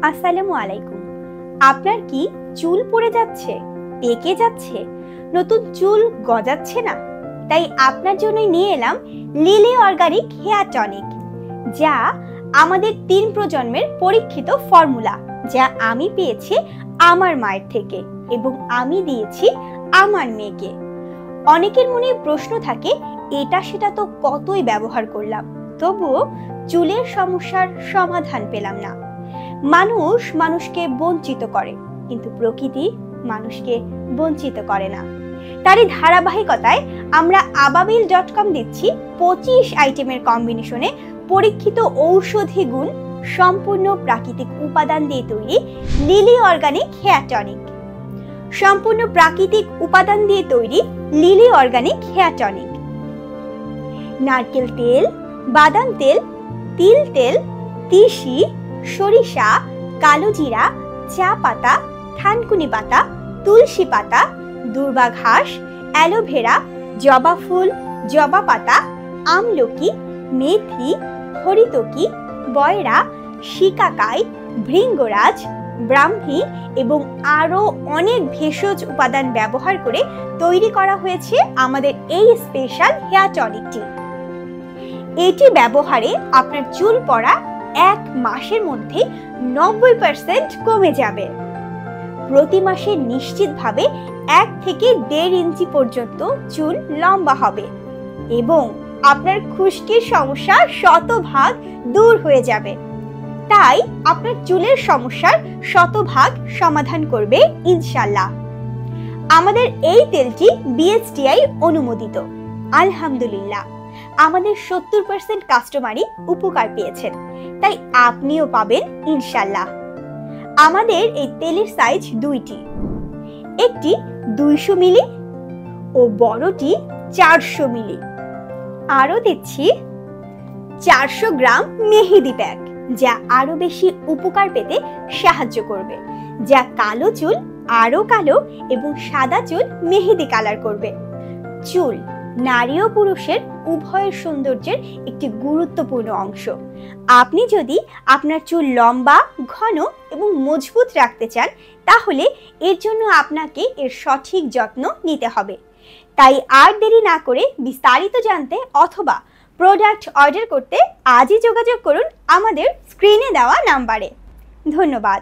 আসসালামু আলাইকুম। আপনার কি চুল পড়ে যাচ্ছে, পেকে যাচ্ছে, নতুন চুল গজাচ্ছে না? তাই আপনার জন্যই নিয়ে এলাম লিলি অর্গানিক হেয়ার টনিক, যা আমাদের 3 প্রজন্মের পরীক্ষিত ফর্মুলা, যা আমি পেয়েছি আমার মায়ের থেকে এবং আমি দিয়েছি আমার মেয়েকে। অনেকের মনে প্রশ্ন থাকে, এটা সেটা তো কতই ব্যবহার করলাম, তবুও চুলের সমস্যার সমাধান পেলাম না। মানুষ মানুষকে বঞ্চিত করে, কিন্তু প্রকৃতি মানুষকে বঞ্চিত করে না। তারই ধারাবাহিকতায় আমরা ababil.com দিচ্ছি 25 আইটেমের কম্বিনেশনে পরীক্ষিত ঔষধি গুণ সম্পূর্ণ প্রাকৃতিক উপাদান দিয়ে তৈরি লিলি অর্গানিক হেয়ার টনিক। সম্পূর্ণ প্রাকৃতিক উপাদান দিয়ে তৈরি লিলি অর্গানিক হেয়ার টনিক। নারকেল তেল, বাদাম তেল, তিল তেল, তিসি, সরিষা, কালো জিরা, চা পাতা, থানকুনি পাতা, তুলসী পাতা, দূর্বা ঘাস, অ্যালোভেরা, জবা ফুল, জবা পাতা, আমলকি, মেথি, হরিতকি, বয়রা, শিকাকাই, ভৃঙ্গরাজ, ব্রাহ্মী এবং আরও অনেক ভেষজ উপাদান ব্যবহার করে তৈরি করা হয়েছে আমাদের এই স্পেশাল হেয়ার টনিকটি। এটি ব্যবহারে আপনার চুল পড়া 1 মাসের মধ্যে 90% কমে যাবে। প্রতি মাসে নিশ্চিতভাবে 1 থেকে 1.5 ইঞ্চি পর্যন্ত চুল লম্বা হবে এবং আপনার খুশকির সমস্যা শতভাগ দূর হয়ে যাবে। তাই আপনার চুলের সমস্যার শতভাগ সমাধান করবে ইনশাআল্লাহ। আমাদের এই তেলটি BSTI অনুমোদিত। আলহামদুলিল্লাহ, আমাদের 70% কাস্টমারই উপকার পেয়েছেন, তাই আপনিও পাবেন ইনশাআল্লাহ। আমাদের এই তেলের সাইজ 2টি, একটি 200 মিলি ও বড়টি 400 মিলি। আরও দিচ্ছি 400 গ্রাম মেহেদি প্যাক, যা আরো বেশি উপকার পেতে সাহায্য করবে, যা কালো চুল আরো কালো এবং সাদা চুল মেহেদি কালার করবে। চুল নারী ও পুরুষের উভয়ের সৌন্দর্যের একটি গুরুত্বপূর্ণ অংশ। আপনি যদি আপনার চুল লম্বা, ঘন এবং মজবুত রাখতে চান, তাহলে এর জন্য আপনাকে এর সঠিক যত্ন নিতে হবে। তাই আর দেরি না করে বিস্তারিত জানতে অথবা প্রোডাক্ট অর্ডার করতে আজই যোগাযোগ করুন আমাদের স্ক্রিনে দেওয়া নাম্বারে। ধন্যবাদ।